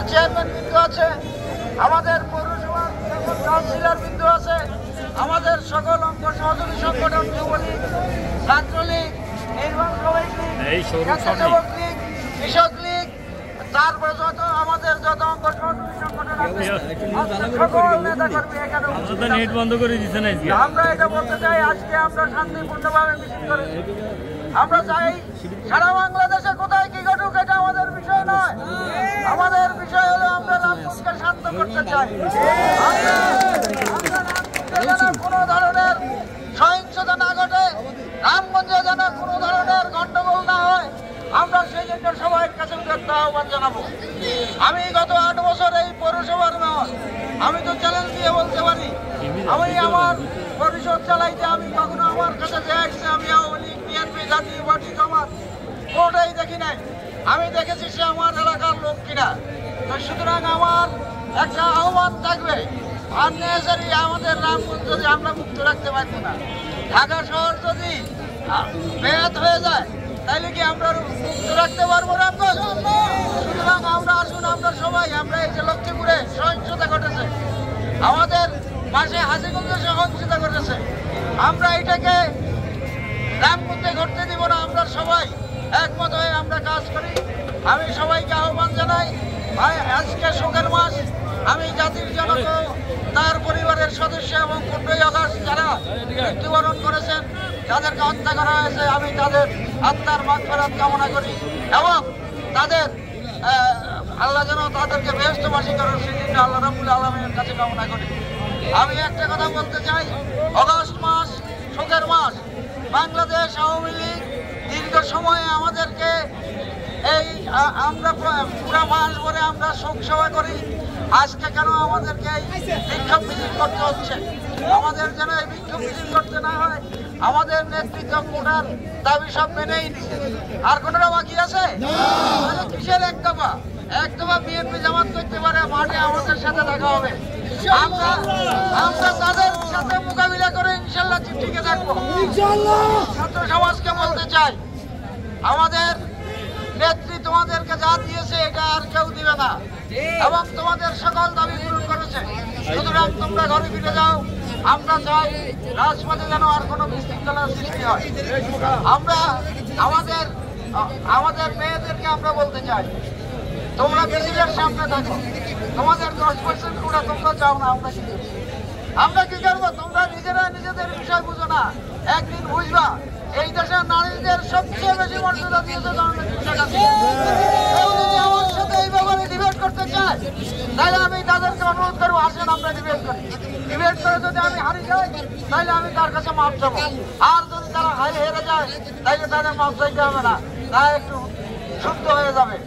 Chairman বিন্দু আছে, আমাদের পৌরসভার সকল কাউন্সিলর বিন্দু আছে, আমাদের সকল অঙ্গ সহযোগী সংগঠন যুবলীগ, ছাত্রলীগ, নির্মাণ কমিটি, স্বেচ্ছাসেবক লীগ, কৃষক লীগ, তারপরে আমাদের যত অঙ্গ সহযোগী সংগঠন আছে সকল নেতাকর্মী এখানে নেট বন্ধ করে দিচ্ছেন। আমরা এটা বলতে চাই, আজকে আমরা শান্তিপূর্ণভাবে মিছিল করেছি। আমরা চাই সারা বাংলাদেশে কোথায় কি ঘটুক এটা আমাদের বিষয় নয়, আমাদের বিষয় হলো আমরা রামগঞ্জকে শান্ত করতে চাই। কোনো ধরনের সহিংসতা না ঘটে, রামগঞ্জে যেন কোনো ধরনের গন্ডগোল না হয়, আমরা সেই জন্য সবাই কাছে আহ্বান জানাবো। আমি গত 8 বছর এই পৌরসভার মেয়র, আমি তো চ্যালেঞ্জ দিয়ে বলতে পারি আমি আমার পরিষদ চালাইতে আমি কখনো আমার কাছে যে আসছে আমি আওয়ামী লীগ, বিএনপি, জাতীয় পার্টি, জামাত কোনটাই দেখি নাই। আমি দেখেছি সে আমার এলাকার লোক কিনা। তো সুতরাং আমার একটা আহ্বান থাকবে, আননেসারি আমাদের রামগঞ্জ যদি আমরা মুক্ত রাখতে পারবো না, ঢাকা শহর যদি বেহাত হয়ে যায় তাহলে কি আমরা মুক্ত রাখতে পারবো রামগঞ্জ? সুতরাং আমরা আসুন, আমরা সবাই, আমরা এই যে লক্ষ্মীপুরে সহিংসতা ঘটেছে, আমাদের পাশে হাসিগঞ্জে সহিংসতা ঘটেছে, আমরা এটাকে রামগঞ্জে ঘটতে দিব না। আমরা সবাই একমত হয়ে আমরা কাজ করি। আমি সবাইকে আহ্বান জানাই, ভাই আজকে শোকের মাস, আমি জাতির জনক তার পরিবারের সদস্য এবং 15ই আগস্ট যারা মৃত্যুবরণ করেছেন, যাদেরকে হত্যা করা হয়েছে, আমি তাদের আত্মার মাগফিরাত কামনা করি এবং তাদের আল্লাহ যেন তাদেরকে বেহেশতবাসী করেন সেজন্য আল্লাহ রাব্বুল আলামিনের কাছে কামনা করি। আমি একটা কথা বলতে চাই, আগস্ট মাস শোকের মাস। বাংলাদেশ আওয়ামী লীগ দীর্ঘ সময়ে আমাদেরকে এই আমরা পুরো মাস ভরে আমরা শোক সভা করি, আজকে কেন আমাদেরকে এই বিক্ষোভ মিছিল করতে হচ্ছে? আমাদের যেন এই বিক্ষোভ মিছিল করতে না হয়। আমাদের নেতৃত্ব কোটার দাবি সব মেনেই নিছে, আর কোনটা বাকি আছে? কিসের এক দফা বিএনপি জামাত করতে পারে, মাঠে আমাদের সাথে দেখা হবে, আমরা তাদের সাথে মোকাবিলা করে ইনশাল্লাহ টিকে থাকবো। ছাত্র সমাজকে বলতে চাই, আমাদের নেত্রী তোমাদেরকে যা দিয়েছে এটা আর কেউ দিবে না এবং তোমাদের সকল দাবি পূরণ করেছে। সুতরাং তোমরা ঘরে ফিরে যাও। আমরা চাই রাজপথে যেন আর কোনো বিশৃঙ্খলার সৃষ্টি হয়। আমরা আমাদের মেয়েদেরকে আমরা বলতে চাই, তোমরা মিছিলের সামনে থাকো, তোমাদের 10% கூட তোমরা চাও না, আমরা কি করবো? তোমরা নিজেরা নিজেদের বিষয় বুঝো না, একদিন বুঝবা এই দেশের নারীদের সবচেয়ে বেশি মর্যাদা দিয়েছে আমার সাথে এই ব্যাপারে ডিবেট করতে চায়, তাহলে আমি তাদেরকে অনুরোধ করবো, আসেন আমরা ডিবেট করি। ডিবেট করে যদি আমি হারি যাই তাহলে আমি তার কাছে মাপ চাবো, আর যদি তারা হেরে যায় তাহলে তাদের মাপ চাইতে হবে না, তা একটু শুদ্ধ হয়ে যাবে।